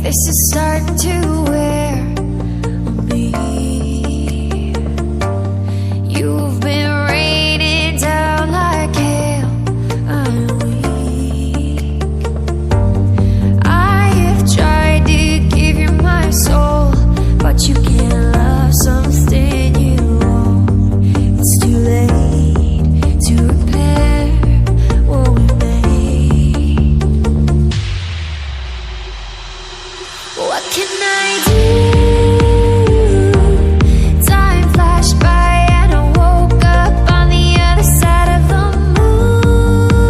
This is starting to wear on me. You've been raining down like hail. I'm weak. I have tried to give you my soul, but you can't love something you own. It's too late to repair what we made. What can I do? Time flashed by and I woke up on the other side of the moon.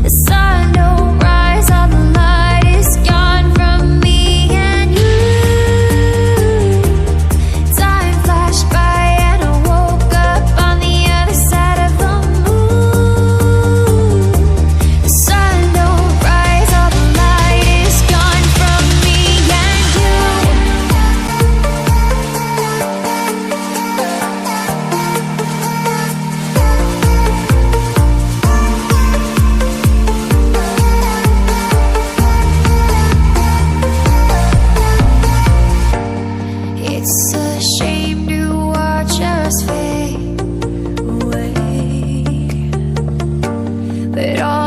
The sun don't rise, all the light is gone from me and you. Time flashed by and I woke up on the other side of the moon. The sun don't rise, all the light is gone from me and you. It's a shame to watch us fade away, but all